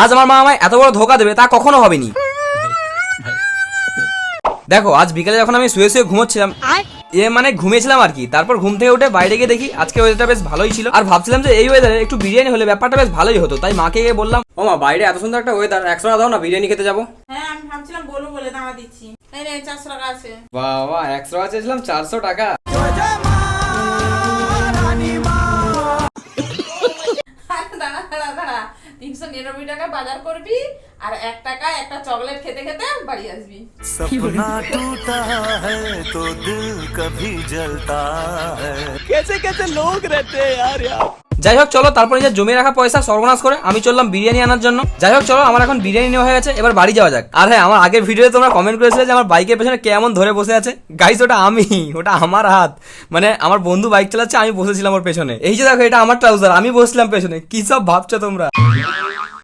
আজ আমার মা আমায় এত বড় ধোকা দেবে তা কখনো হবেনি। দেখো আজ বিকালে যখন আমি শুয়ে শুয়ে ঘুমোচ্ছিলাম, মানে ঘুমিয়েছিলাম আর কি, তারপর ঘুম থেকে উঠে বাইরে গিয়ে দেখি আজকে ওয়েদারটা বেশ ভালোই ছিল, আর ভাবছিলাম যে এই ওয়েদারে একটু বিরিয়ানি হলে ব্যাপারটা বেশ ভালোই হতো। তাই মাকে গিয়ে বললাম, ও মা বাইরে এত সুন্দর একটা ওয়েদার, 100 টাকা দাও না, বিরিয়ানি খেতে যাবো। হ্যাঁ আমি ভাবছিলাম বলবো বলে দাঁড়া দিচ্ছি। এই রে 400 টাকা আছে। বাবা 100 টাকা চেয়েছিলাম, 400 টাকা। দাঁড়া 399 টাকা বাজার করবি আর 1 টাকায় একটা চকলেট খেতে খেতে বাড়ি আসবি। सपना टूटा है तो दिल कभी जलता है। कैसे कैसे लोग रहते हैं यार। যাই হোক চলো, তারপরে যে জমিয়ে রাখা পয়সা সর্বনাশ করে আমি চললাম বিরিয়ানি আনার জন্য। যাই হোক চলো, আমার এখন বিরিয়ানি নেওয়া হয়ে গেছে, এবার বাড়ি যাওয়া যাক। আর হ্যাঁ, আমার আগের ভিডিওতে তোমরা কমেন্ট করেছিলে যে আমার বাইকের পেছনে কেমন ধরে বসে আছে। গাইস ওটা আমি, ওটা আমার হাত, মানে আমার বন্ধু বাইক চালাচ্ছে, আমি বসেছিলাম ওর পেছনে। এই যে দেখো এটা আমার ট্রাউজার, আমি বসলাম পেছনে। কি সব ভাবছো তোমরা?